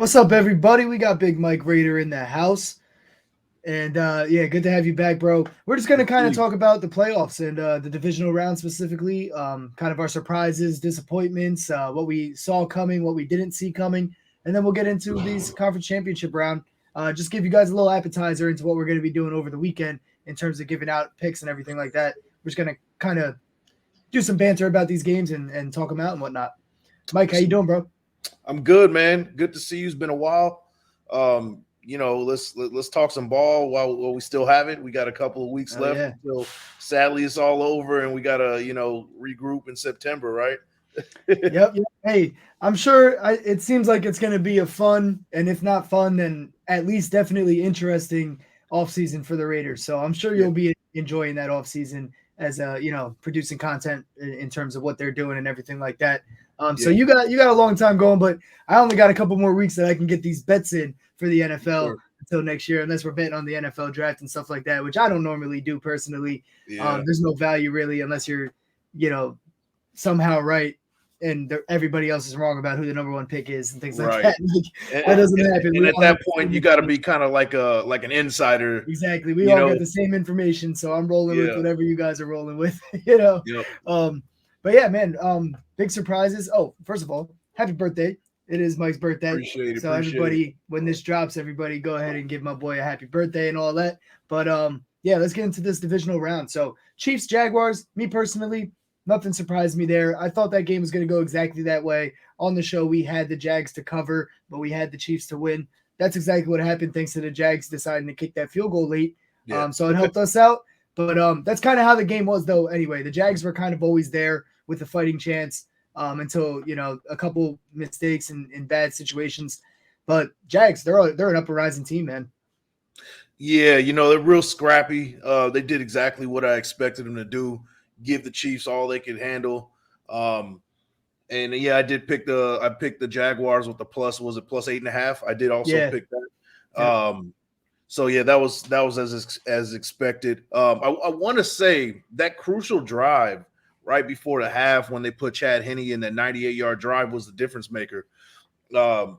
What's up, everybody? We got Big Mike Raider in the house. And yeah, good to have you back, bro. We're just going to kind of talk about the playoffs and the divisional round specifically, kind of our surprises, disappointments, what we saw coming, what we didn't see coming. And then we'll get into these conference championship round. Just give you guys a little appetizer into what we're going to be doing over the weekend in terms of giving out picks and everything like that. We're just going to kind of do some banter about these games and talk them out and whatnot. Mike, how you doing, bro? I'm good, man. Good to see you. It's been a while. Let's talk some ball while we still have it. We got a couple of weeks left until sadly it's all over, and we gotta regroup in September, right? Yep. Hey, I'm sure it seems like it's going to be a fun, and if not fun, then at least definitely interesting offseason for the Raiders. So I'm sure you'll be enjoying that offseason as producing content in terms of what they're doing and everything like that. So you got a long time going, but I only got a couple more weeks that I can get these bets in for the NFL until next year, unless we're betting on the NFL draft and stuff like that, which I don't normally do personally. There's no value really unless you're, somehow right and everybody else is wrong about who the number one pick is and things like that. That doesn't happen. And at that point, you got to be kind of like an insider. Exactly. We all got the same information, so I'm rolling with whatever you guys are rolling with. But yeah, man. Big surprises. Oh, first of all, happy birthday! It is Mike's birthday. Appreciate it. Everybody, when this drops, everybody go ahead and give my boy a happy birthday and all that. But yeah, let's get into this divisional round. So Chiefs, Jaguars. Me personally, nothing surprised me there. I thought that game was going to go exactly that way. On the show, we had the Jags to cover, but we had the Chiefs to win. That's exactly what happened thanks to the Jags deciding to kick that field goal late. So it helped us out. But that's kind of how the game was, though. Anyway, the Jags were kind of always there with a fighting chance until, a couple mistakes in bad situations. But Jags, they're an up and rising team, man. Yeah, they're real scrappy. They did exactly what I expected them to do. Give the Chiefs all they could handle. And yeah, I picked the Jaguars with the plus 8.5. I did also pick that. So yeah, that was as expected. I want to say that crucial drive right before the half when they put Chad Henne in that 98-yard drive was the difference maker. And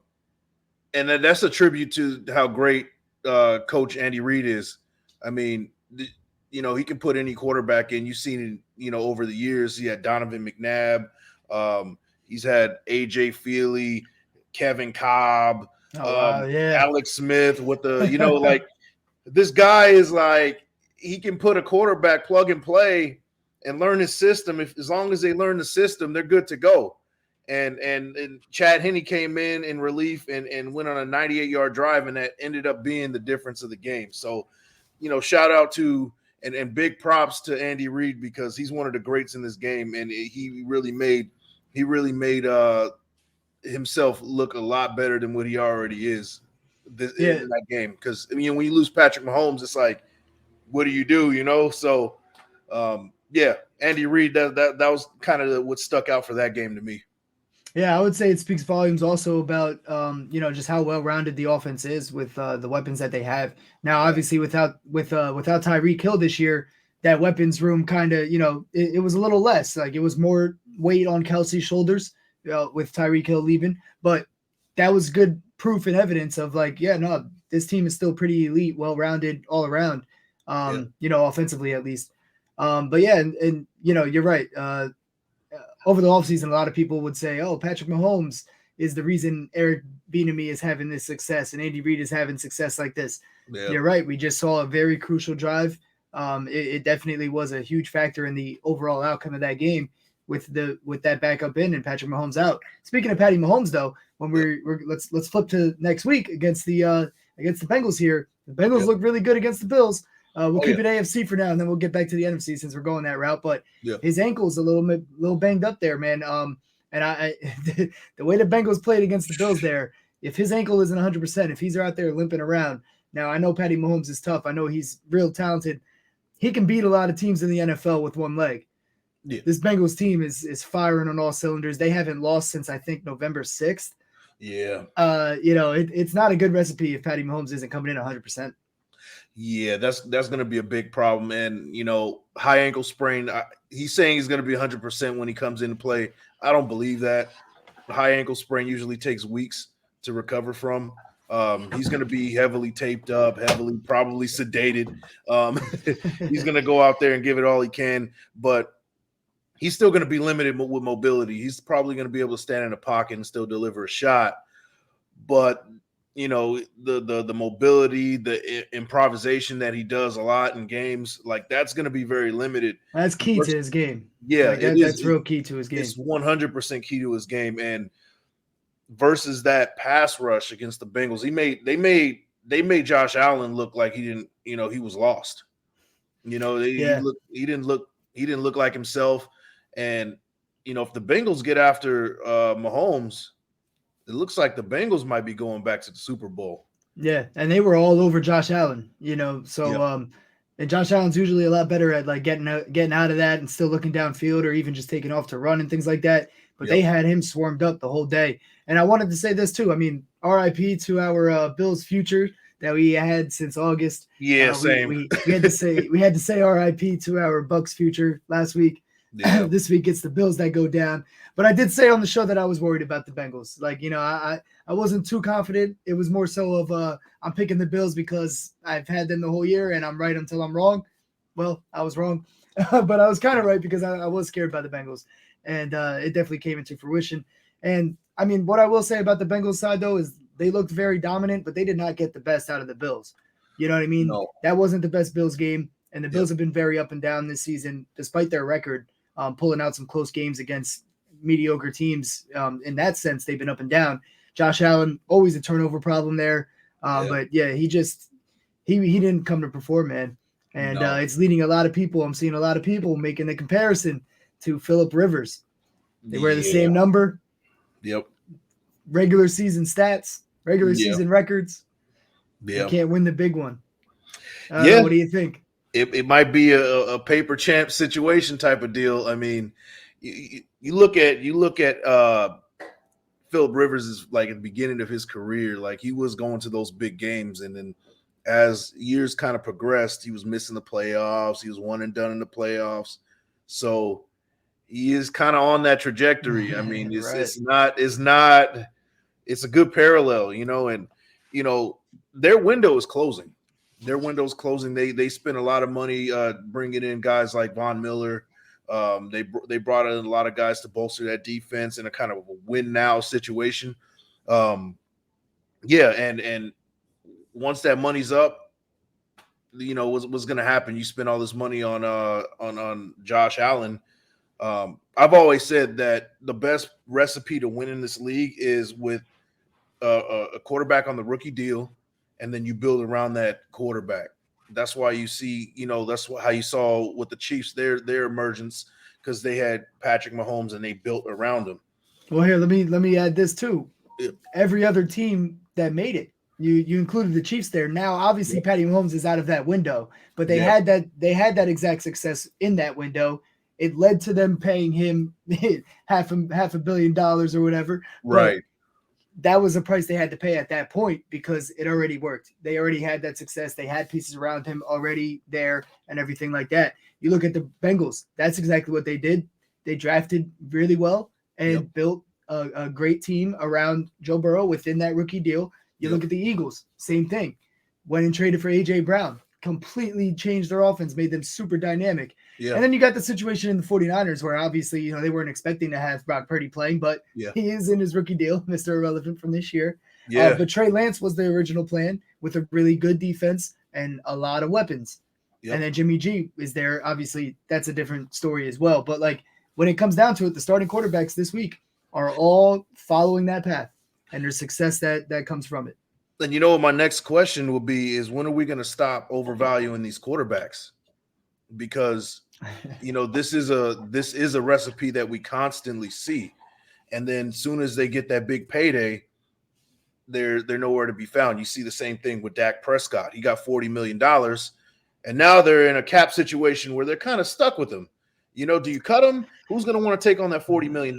that's a tribute to how great Coach Andy Reid is. I mean, he can put any quarterback in. You've seen it, over the years. He had Donovan McNabb. He's had A.J. Feely, Kevin Cobb, Alex Smith with the, like this guy is like he can put a quarterback plug and play and learn his system. As long as they learn the system, they're good to go. And Chad Henne came in relief and went on a 98-yard drive, and that ended up being the difference of the game. So, shout out to and big props to Andy Reid because he's one of the greats in this game, and he really made himself look a lot better than what he already is in that game. Because when you lose Patrick Mahomes, it's like, what do you do? So Andy Reid, that was kind of what stuck out for that game to me. Yeah, I would say it speaks volumes also about, just how well-rounded the offense is with the weapons that they have. Now, obviously, without Tyreek Hill this year, that weapons room kind of, it was a little less. Like, it was more weight on Kelsey's shoulders with Tyreek Hill leaving. But that was good proof and evidence of, like, this team is still pretty elite, well-rounded all around, offensively at least. But, yeah, and you're right. Over the offseason, a lot of people would say, oh, Patrick Mahomes is the reason Eric Bieniemy is having this success and Andy Reid is having success like this. Yeah. You're right. We just saw a very crucial drive. It definitely was a huge factor in the overall outcome of that game with that backup in and Patrick Mahomes out. Speaking of Patty Mahomes, though, when let's flip to next week against the Bengals here. The Bengals look really good against the Bills. We'll keep it AFC for now, and then we'll get back to the NFC since we're going that route. But his ankle's a little banged up there, man. And I the way the Bengals played against the Bills there, if his ankle isn't 100%, if he's out there limping around, now I know Patty Mahomes is tough. I know he's real talented. He can beat a lot of teams in the NFL with one leg. Yeah. This Bengals team is firing on all cylinders. They haven't lost since I think November 6th. Yeah. It's not a good recipe if Patty Mahomes isn't coming in 100%. Yeah, that's going to be a big problem. And, high ankle sprain, he's saying he's going to be 100% when he comes into play. I don't believe that. High ankle sprain usually takes weeks to recover from. He's going to be heavily taped up, heavily probably sedated. He's going to go out there and give it all he can, but he's still going to be limited with mobility. He's probably going to be able to stand in a pocket and still deliver a shot. But the mobility, the improvisation that he does a lot in games, like that's going to be very limited. That's key to his game. Yeah, like that, that's real key to his game. It's 100% key to his game. And versus that pass rush against the Bengals, they made Josh Allen look like he didn't, he was lost. He didn't look like himself. And if the Bengals get after Mahomes, it looks like the Bengals might be going back to the Super Bowl. Yeah, and they were all over Josh Allen, So, Yep. And Josh Allen's usually a lot better at like getting out of that and still looking downfield or even just taking off to run and things like that. But they had him swarmed up the whole day. And I wanted to say this too. I mean, RIP to our Bills future that we had since August. Yeah, same. We had to say RIP to our Bucks future last week. Yeah. This week it's the Bills that go down. But I did say on the show that I was worried about the Bengals. Like, I wasn't too confident. It was more so of I'm picking the Bills because I've had them the whole year and I'm right until I'm wrong. Well, I was wrong. But I was kind of right because I was scared by the Bengals. And it definitely came into fruition. And, I mean, what I will say about the Bengals side, though, is they looked very dominant, but they did not get the best out of the Bills. You know what I mean? No. That wasn't the best Bills game. And the Bills have been very up and down this season, despite their record. Pulling out some close games against mediocre teams. In that sense, they've been up and down. Josh Allen, always a turnover problem there. But yeah, he didn't come to perform, man. And it's leading a lot of people. I'm seeing a lot of people making the comparison to Phillip Rivers. They wear the same number. Yep. Regular season stats, regular season records. Yeah. They can't win the big one. What do you think? It might be a paper champ situation type of deal. I mean, you look at Phillip Rivers is like at the beginning of his career, like he was going to those big games, and then as years kind of progressed, he was missing the playoffs. He was one and done in the playoffs, so he is kind of on that trajectory. I mean, it's a good parallel, and their window is closing. They spent a lot of money bringing in guys like Von Miller. They brought in a lot of guys to bolster that defense in a kind of a win now situation. And once that money's up, what's going to happen? You spend all this money on Josh Allen. I've always said that the best recipe to win in this league is with a quarterback on the rookie deal. And then you build around that quarterback. That's why you see, that's how you saw with the Chiefs, their emergence, because they had Patrick Mahomes and they built around him. Well, here, let me add this too. Every other team that made it, you included the Chiefs there. Now, obviously, Patty Mahomes is out of that window, but they had that exact success in that window. It led to them paying him half $1 billion or whatever. Right. But that was the price they had to pay at that point because it already worked. They already had that success. They had pieces around him already there and everything like that. You look at the Bengals, that's exactly what they did. They drafted really well and built a great team around Joe Burrow within that rookie deal. You look at the Eagles, same thing. Went and traded for A.J. Brown, completely changed their offense, made them super dynamic. Yeah. And then you got the situation in the 49ers where obviously, they weren't expecting to have Brock Purdy playing, but he is in his rookie deal, Mr. Irrelevant from this year. Yeah. But Trey Lance was the original plan with a really good defense and a lot of weapons. Yep. And then Jimmy G is there. Obviously, that's a different story as well. But like when it comes down to it, the starting quarterbacks this week are all following that path, and there's success that comes from it. And what my next question will be is when are we going to stop overvaluing these quarterbacks? Because this is a recipe that we constantly see, and then as soon as they get that big payday, they're nowhere to be found. You see the same thing with Dak Prescott. He got $40 million, and now they're in a cap situation where they're kind of stuck with him. Do you cut him? Who's going to want to take on that $40 million?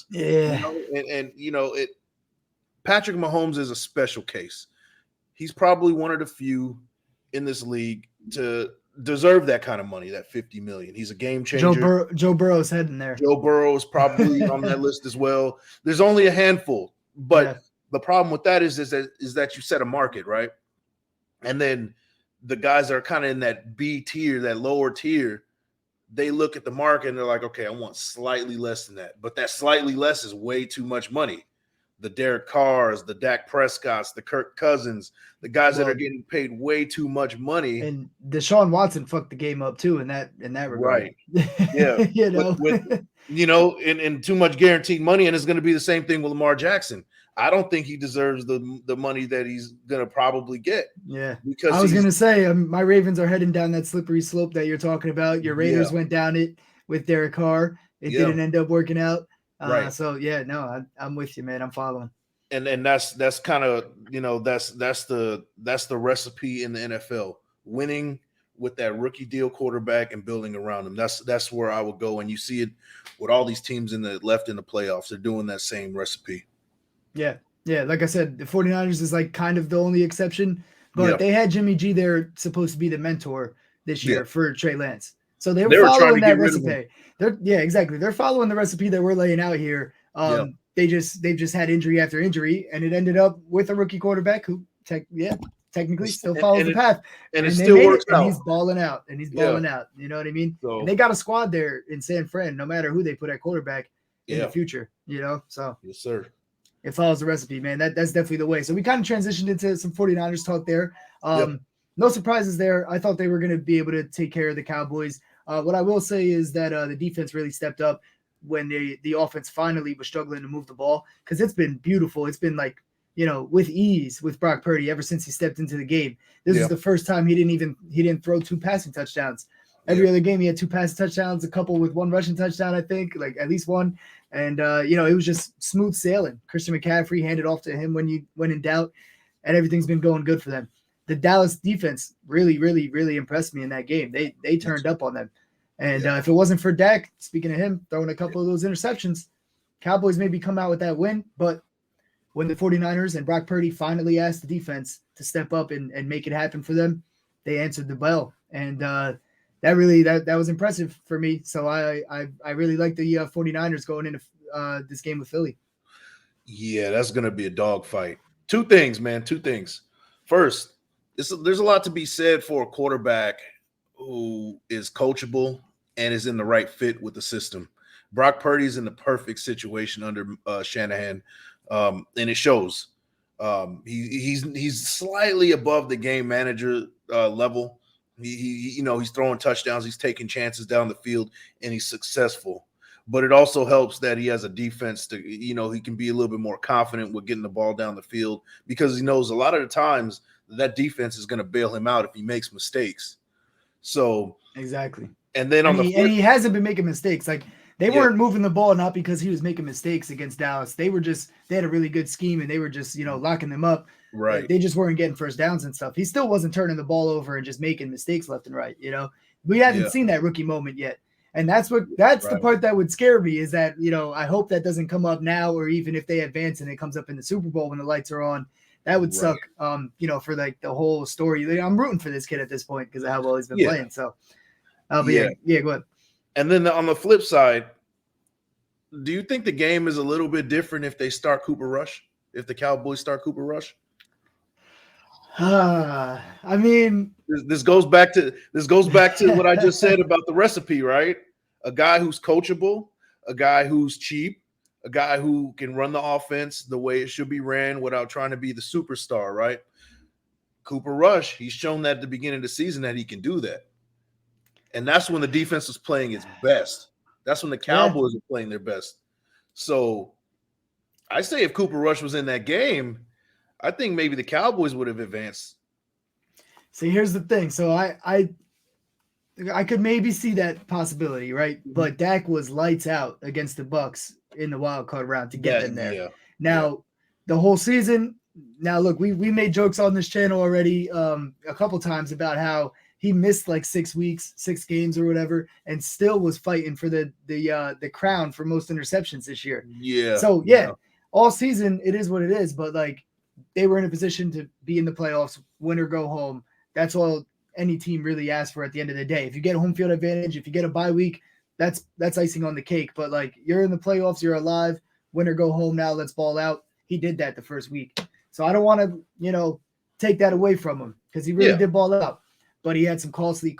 Yeah, Patrick Mahomes is a special case. He's probably one of the few in this league to deserve that kind of money, that $50 million. He's a game changer. Joe Burrow's heading there. Joe Burrow is probably on that list as well. There's only a handful, but the problem with that is that you set a market, right? And then the guys that are kind of in that B tier, that lower tier, they look at the market and they're like, okay, I want slightly less than that. But that slightly less is way too much money. The Derek Carrs, the Dak Prescotts, the Kirk Cousins, the guys that are Well, getting paid way too much money. and Deshaun Watson fucked the game up too in that regard. Right. Yeah. You With know. and too much guaranteed money, and it's going to be the same thing with Lamar Jackson. I don't think he deserves the money that he's going to probably get. Yeah. Because I was going to say, my Ravens are heading down that slippery slope that you're talking about. Your Raiders went down it with Derek Carr. It didn't end up working out. Right. So yeah, no, I'm with you, man. I'm following. And that's kind of that's the recipe in the NFL: winning with that rookie deal quarterback and building around him. That's where I would go, and you see it with all these teams in the playoffs. They're doing that same recipe. Yeah. Like I said, the 49ers is like kind of the only exception, but they had Jimmy G there supposed to be the mentor this year for Trey Lance. So they were following that recipe. Exactly. They're following the recipe that we're laying out here. They've just had injury after injury, and it ended up with a rookie quarterback who technically still follows the path. And it still works out. And he's balling out. You know what I mean? So, and they got a squad there in San Fran, no matter who they put at quarterback in the future, So yes, sir. It follows the recipe, man. That's definitely the way. So we kind of transitioned into some 49ers talk there. No surprises there. I thought they were going to be able to take care of the Cowboys. What I will say is that the defense really stepped up when the offense finally was struggling to move the ball, because it's been beautiful. It's been like, with ease with Brock Purdy ever since he stepped into the game. This is the first time he didn't throw 2 passing touchdowns. Every other game he had 2 passing touchdowns, a couple with 1 rushing touchdown, I think, like at least 1. And it was just smooth sailing. Christian McCaffrey handed off to him when in doubt, and everything's been going good for them. The Dallas defense really, really, really impressed me in that game. They turned up on them. And if it wasn't for Dak, speaking of him, throwing a couple of those interceptions, Cowboys maybe come out with that win. But when the 49ers and Brock Purdy finally asked the defense to step up and make it happen for them, they answered the bell. And that was impressive for me. So I really like the 49ers going into this game with Philly. Yeah, that's going to be a dogfight. 2 things, man. 2 things. First, there's a lot to be said for a quarterback who is coachable and is in the right fit with the system. Brock Purdy's in the perfect situation under Shanahan, and it shows. He's slightly above the game manager level. He's throwing touchdowns, he's taking chances down the field, and he's successful. But it also helps that he has a defense to, he can be a little bit more confident with getting the ball down the field, because he knows a lot of the times that defense is going to bail him out if he makes mistakes. So exactly. And then he hasn't been making mistakes. Like, they weren't moving the ball not because he was making mistakes against Dallas. They had a really good scheme, and they were just, locking them up. Right. They just weren't getting first downs and stuff. He still wasn't turning the ball over and just making mistakes left and right. We haven't seen that rookie moment yet. And that's the part that would scare me, is that, I hope that doesn't come up now, or even if they advance and it comes up in the Super Bowl when the lights are on. That would suck, for like the whole story. I'm rooting for this kid at this point because of how well he's been playing. So, go ahead. And then on the flip side, do you think the game is a little bit different if they start Cooper Rush? If the Cowboys start Cooper Rush? I mean, this goes back to what I just said about the recipe, right? A guy who's coachable, a guy who's cheap, a guy who can run the offense the way it should be ran without trying to be the superstar, right? Cooper Rush, he's shown that at the beginning of the season that he can do that. And that's when the defense was playing its best. That's when the Cowboys are playing their best. So I say if Cooper Rush was in that game, I think maybe the Cowboys would have advanced. See, here's the thing. So I could maybe see that possibility, right? Mm-hmm. But Dak was lights out against the Bucs in the wild card round to get them there. Now, the whole season. Now, look, we made jokes on this channel already a couple times about how he missed like 6 weeks, 6 games or whatever, and still was fighting for the crown for most interceptions this year. Yeah. So all season it is what it is. But like, they were in a position to be in the playoffs, win or go home. That's all any team really asks for at the end of the day. If you get a home field advantage, if you get a bye week, that's icing on the cake. But like, you're in the playoffs, you're alive, win or go home now, let's ball out. he did that the first week. So I don't want to, take that away from him because he really Yeah. did ball out. But he had some costly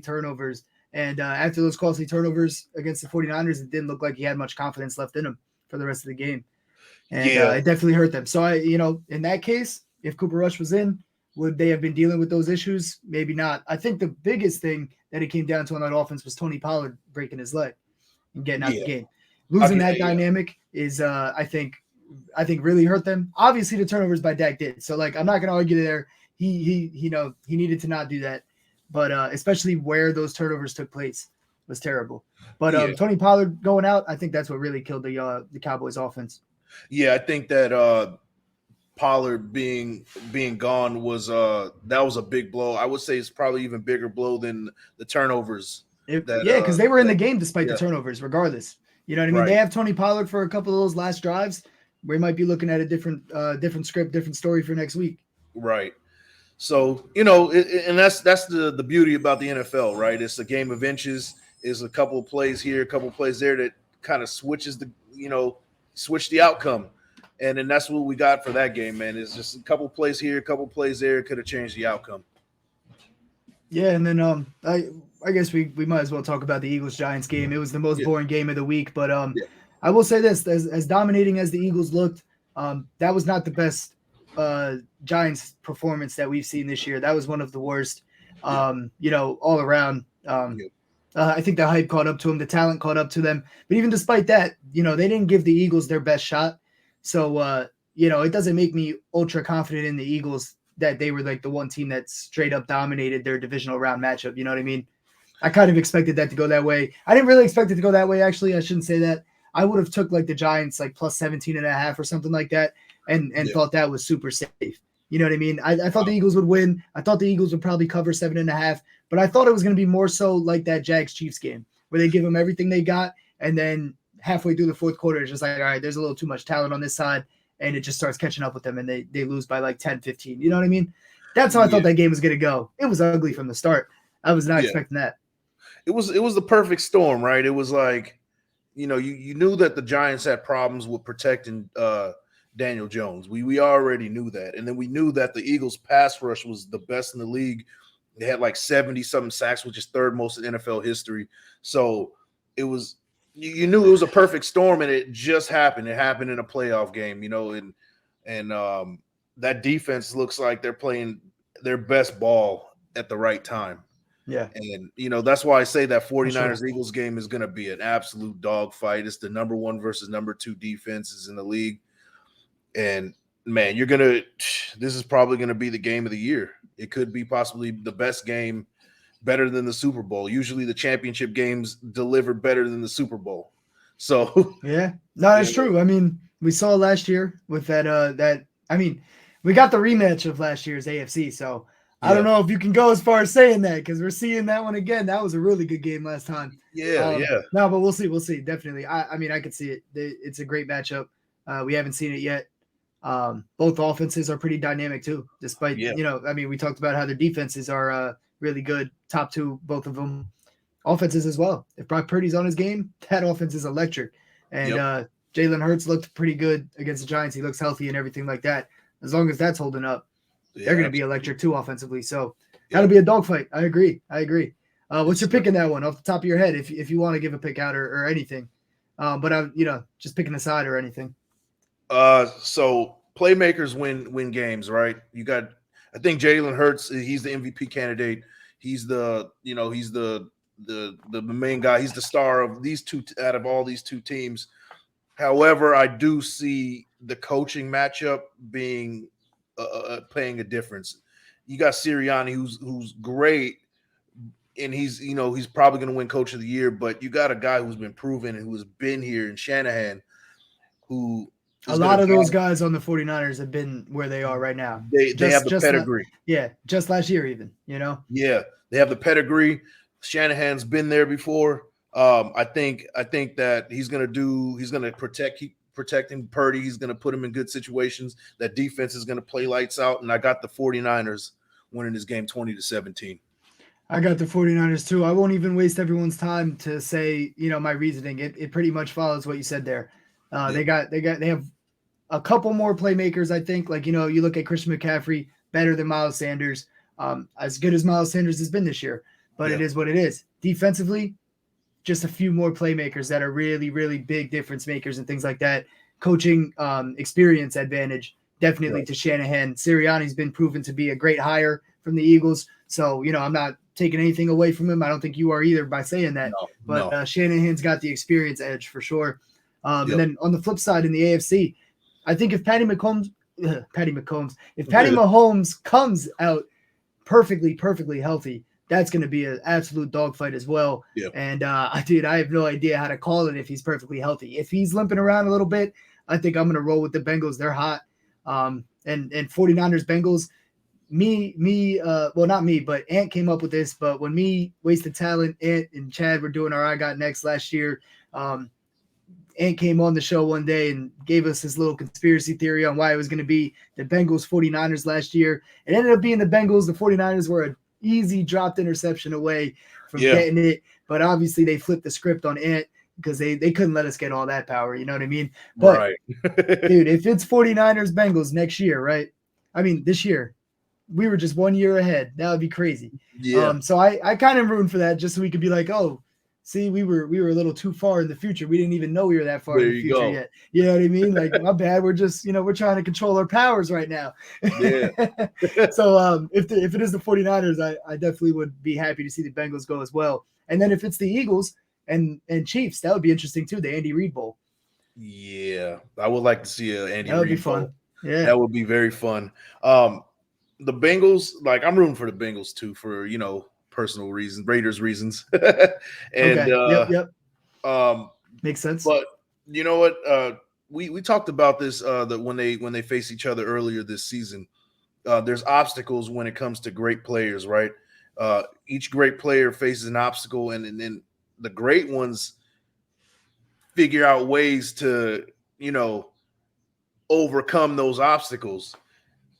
turnovers. And after those costly turnovers against the 49ers, it didn't look like he had much confidence left in him for the rest of the game. And Yeah. it definitely hurt them. So, in that case, if Cooper Rush was in, would they have been dealing with those issues? Maybe not. I think the biggest thing that it came down to on that offense was Tony Pollard breaking his leg and getting out the Yeah. game. Losing that Yeah. dynamic is, I think really hurt them. Obviously, the turnovers by Dak did. So, I'm not going to argue there. He needed to not do that. But especially where those turnovers took place was terrible. But Tony Pollard going out, I think that's what really killed the Cowboys offense. Yeah, I think that Pollard being gone was that was a big blow. I would say it's probably even bigger blow than the turnovers. Because they were in the game despite the turnovers, regardless. You know what I mean? Right. They have Tony Pollard for a couple of those last drives. We might be looking at a different script, different story for next week. Right. So, and that's the beauty about the NFL, right? It's a game of inches. Is a couple of plays here, a couple of plays there that kind of switch the outcome. And then that's what we got for that game, man. It's just a couple of plays here, a couple of plays there could have changed the outcome. Yeah, and then I guess we might as well talk about the Eagles-Giants game. It was the most boring game of the week, but I will say this, as dominating as the Eagles looked, that was not the best Giants performance that we've seen this year. That was one of the worst, all around. I think the hype caught up to them, the talent caught up to them. But even despite that, they didn't give the Eagles their best shot. So, it doesn't make me ultra confident in the Eagles that they were like the one team that straight up dominated their divisional round matchup. You know what I mean? I kind of expected that to go that way. I didn't really expect it to go that way. Actually, I shouldn't say that. I would have took like the Giants like plus 17.5 or something like that. And thought that was super safe. You know what I mean? I thought the Eagles would win. I thought the Eagles would probably cover 7.5, but I thought it was going to be more so like that Jags-Chiefs game where they give them everything they got, and then halfway through the fourth quarter, it's just like, all right, there's a little too much talent on this side, and it just starts catching up with them, and they lose by like 10, 15. You know what I mean? That's how I thought that game was going to go. It was ugly from the start. I was not expecting that. It was the perfect storm, right? It was like, you knew that the Giants had problems with protecting Daniel Jones. We already knew that. And then we knew that the Eagles pass rush was the best in the league. They had like 70-something sacks, which is third most in NFL history. So it was, you knew it was a perfect storm, and it just happened. It happened in a playoff game, and that defense looks like they're playing their best ball at the right time. Yeah. And, that's why I say that 49ers-Eagles game is going to be an absolute dogfight. It's the number 1 versus number 2 defenses in the league. And, man, this is probably going to be the game of the year. It could be possibly the best game, better than the Super Bowl. Usually the championship games deliver better than the Super Bowl. So, yeah, no, it's true. I mean, we saw last year with that. I mean, we got the rematch of last year's AFC. So I don't know if you can go as far as saying that because we're seeing that one again. That was a really good game last time. Yeah. No, but we'll see. We'll see. Definitely. I mean, I could see it. It's a great matchup. We haven't seen it yet. Both offenses are pretty dynamic too, despite, I mean, we talked about how their defenses are really good. Top 2, both of them. Offenses as well. If Brock Purdy's on his game, that offense is electric. And Jalen Hurts looked pretty good against the Giants. He looks healthy and everything like that. As long as that's holding up, they're going to be electric too offensively. So that'll be a dogfight. I agree. What's your pick in that one off the top of your head if you want to give a pick out or anything? But I'm just picking a side or anything. So playmakers win games, right? I think Jalen Hurts, he's the MVP candidate. He's the main guy. He's the star of these two out of all these two teams. However, I do see the coaching matchup being playing a difference. You got Sirianni, who's great, and he's probably going to win Coach of the Year. But you got a guy who's been proven and who's been here in Shanahan, who a lot of those guys on the 49ers have been where they are right now. They have the pedigree. Just last year even, Yeah, they have the pedigree. Shanahan's been there before. I think that he's going to protecting Purdy. He's going to put him in good situations. That defense is going to play lights out, and I got the 49ers winning this game 20-17. I got the 49ers too. I won't even waste everyone's time to say, my reasoning. It pretty much follows what you said there. They have a couple more playmakers, I think. Like, you look at Christian McCaffrey, better than Miles Sanders, as good as Miles Sanders has been this year, but Yeah. it is what it is. Defensively, just a few more playmakers that are really, really big difference makers and things like that. Coaching experience advantage, definitely Right. to Shanahan. Sirianni's been proven to be a great hire from the Eagles. So, I'm not taking anything away from him. I don't think you are either by saying that. No, But no. Shanahan's got the experience edge for sure. And Yep. then on the flip side in the AFC, I think if Patty Mahomes comes out perfectly healthy, that's going to be an absolute dogfight as well. Yeah. And dude, I have no idea how to call it if he's perfectly healthy. If he's limping around a little bit, I think I'm going to roll with the Bengals. They're hot. And 49ers Bengals. Well, not me, but Ant came up with this. But when me, Wasted Talent, Ant, and Chad were doing our I Got Next last year, Ant came on the show one day and gave us his little conspiracy theory on why it was going to be the Bengals 49ers last year. It ended up being the Bengals. The 49ers were an easy dropped interception away from getting it. But obviously they flipped the script on Ant because they couldn't let us get all that power. You know what I mean? But, right. dude, if it's 49ers Bengals next year, right? I mean, this year, we were just 1 year ahead. That would be crazy. Yeah. So I kind of rooting for that just so we could be like, oh, see, we were a little too far in the future. We didn't even know we were that far There in the you future go. yet. You know what I mean? Like, my bad. We're just, we're trying to control our powers right now. Yeah. So if it is the 49ers, I definitely would be happy to see the Bengals go as well. And then if it's the Eagles and Chiefs, that would be interesting too. The Andy Reid Bowl. Yeah. I would like to see an Andy That would be Reid fun. bowl. Yeah. That would be very fun. The Bengals, like I'm rooting for the Bengals too, for personal reasons, Raiders reasons. And okay. Yep. Makes sense. But you know what? We talked about this that when they face each other earlier this season. There's obstacles when it comes to great players, right? Each great player faces an obstacle, and then the great ones figure out ways to, overcome those obstacles.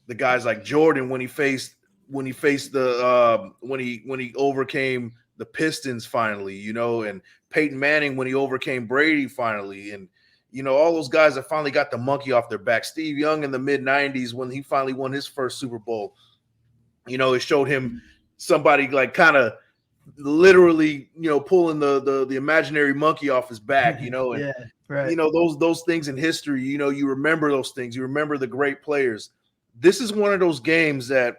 The guys like Jordan, when he faced the when he overcame the Pistons finally, and Peyton Manning when he overcame Brady finally, and all those guys that finally got the monkey off their back. Steve Young in the mid '90s when he finally won his first Super Bowl, it showed him somebody like kind of literally pulling the imaginary monkey off his back, and yeah, right. those things in history, you remember those things, you remember the great players. This is one of those games that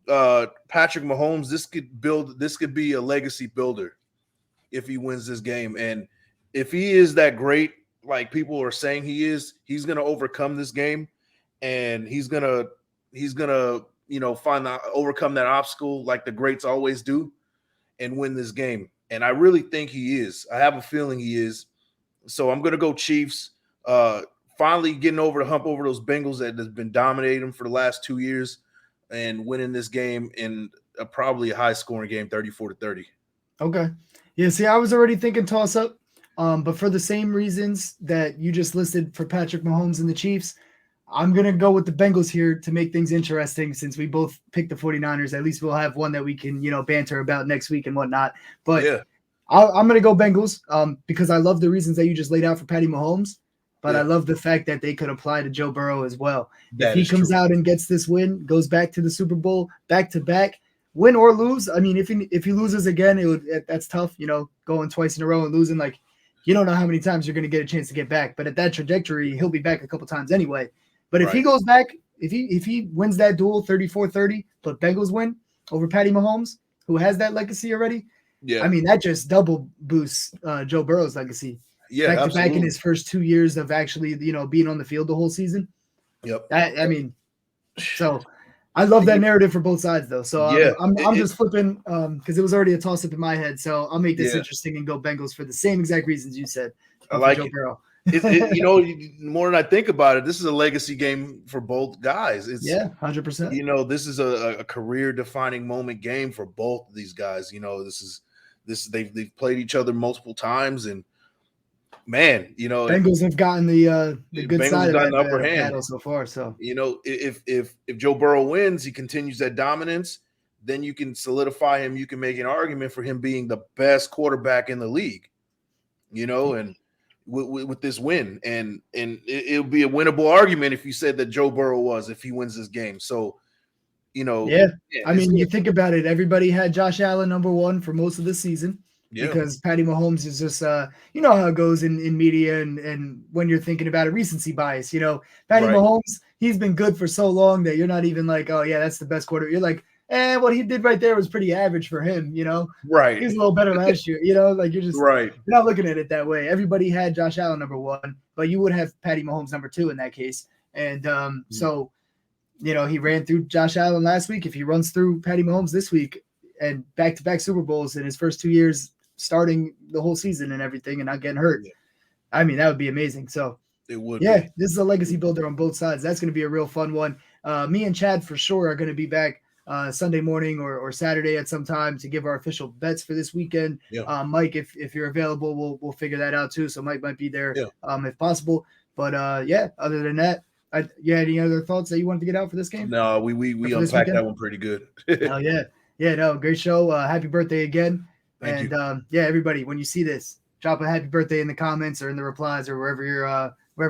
Patrick Mahomes, this could be a legacy builder if he wins this game. And if he is that great, like people are saying he is, he's going to overcome this game, and he's going to overcome that obstacle like the greats always do and win this game. And I really think he is. I have a feeling he is. So I'm going to go Chiefs. Finally getting over the hump over those Bengals that has been dominating them for the last 2 years and winning this game in probably a high-scoring game, 34-30. Okay. Yeah, see, I was already thinking toss-up, but for the same reasons that you just listed for Patrick Mahomes and the Chiefs, I'm going to go with the Bengals here to make things interesting since we both picked the 49ers. At least we'll have one that we can, banter about next week and whatnot. But yeah, I'm going to go Bengals because I love the reasons that you just laid out for Patty Mahomes. But I love the fact that they could apply to Joe Burrow as well. If he comes out and gets this win, goes back to the Super Bowl, back to back, win or lose. I mean, if he loses again, that's tough. Going twice in a row and losing, like you don't know how many times you're going to get a chance to get back. But at that trajectory, he'll be back a couple times anyway. But if he goes back, if he wins that duel 34-30, but Bengals win over Patty Mahomes, who has that legacy already, I mean that just double boosts Joe Burrow's legacy. Yeah, back to back in his first 2 years of actually, being on the field the whole season. Yep. I mean, so I love that narrative for both sides, though. So I'm just flipping because it was already a toss up in my head. So I'll make this interesting and go Bengals for the same exact reasons you said. I like Joe Burrow. More than I think about it, this is a legacy game for both guys. It's 100%. This is a career defining moment game for both of these guys. They've played each other multiple times, and man, Bengals have gotten the good Bengals side of got that an upper hand battle so far. So if Joe Burrow wins, he continues that dominance. Then you can solidify him. You can make an argument for him being the best quarterback in the league. And with this win, and it'll be a winnable argument if you said that Joe Burrow was if he wins this game. So Yeah. yeah, I it's mean, you good. think about it, everybody had Josh Allen number one for most of the season Yeah, because Patty Mahomes is just you know how it goes in media and when you're thinking about a recency bias, Patty right, Mahomes, he's been good for so long that you're not even like, oh yeah, that's the best quarter. You're like, what he did right there was pretty average for him. He right, was a little better last year, like right. you're not looking at it that way. Everybody had Josh Allen number one, but you would have Patty Mahomes number two in that case. And Mhm. so he ran through Josh Allen last week. If he runs through Patty Mahomes this week and back-to-back Super Bowls in his first 2 years, starting the whole season and everything and not getting hurt, Yeah, I mean, that would be amazing. So, it would yeah, be. this is a legacy builder on both sides. That's going to be a real fun one. Me and Chad for sure are going to be back Sunday morning or Saturday at some time to give our official bets for this weekend. Yeah, Mike, if you're available, we'll figure that out too. So Mike might be there yeah. if possible. But yeah, other than that, you had any other thoughts that you wanted to get out for this game No, or we for this unpacked that weekend? one pretty good. Oh yeah, no, great show. Happy birthday again, Thank you. and yeah, everybody, when you see this, drop a happy birthday in the comments or in the replies or wherever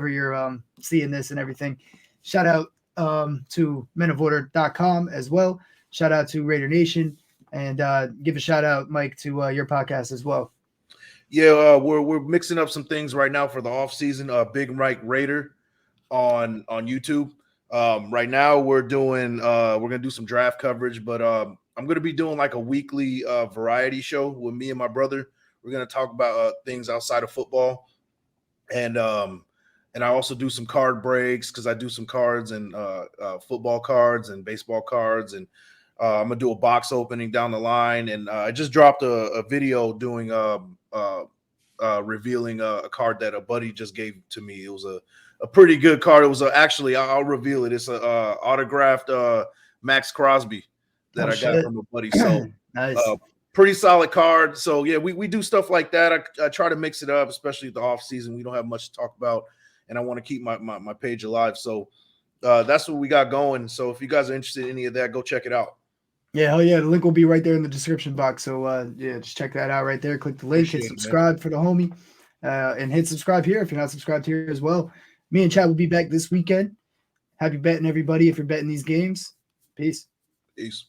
you're seeing this and everything. Shout out to menoforder.com as well. Shout out to Raider Nation, and give a shout out, Mike, to your podcast as well. Yeah, we're mixing up some things right now for the off season. Big Mike Raider on YouTube. Right now we're gonna do some draft coverage, but I'm gonna be doing like a weekly variety show with me and my brother. We're gonna talk about things outside of football, and I also do some card breaks because I do some cards and football cards and baseball cards, and I'm gonna do a box opening down the line. And I just dropped a video doing revealing a card that a buddy just gave to me. It was a pretty good card. It was actually I'll reveal it. It's a autographed Max Crosby that Oh I got shit, from a buddy. So nice. uh, pretty solid card. So yeah, we do stuff like that. I try to mix it up, especially the off season. We don't have much to talk about, and I want to keep my page alive. So that's what we got going. So if you guys are interested in any of that, go check it out. Yeah, hell yeah. The link will be right there in the description box. So yeah, just check that out right there. Click the link, hit Appreciate it, man. subscribe for the homie, and hit subscribe here if you're not subscribed here as well. Me and Chad will be back this weekend. Happy betting, everybody, if you're betting these games. Peace. Peace.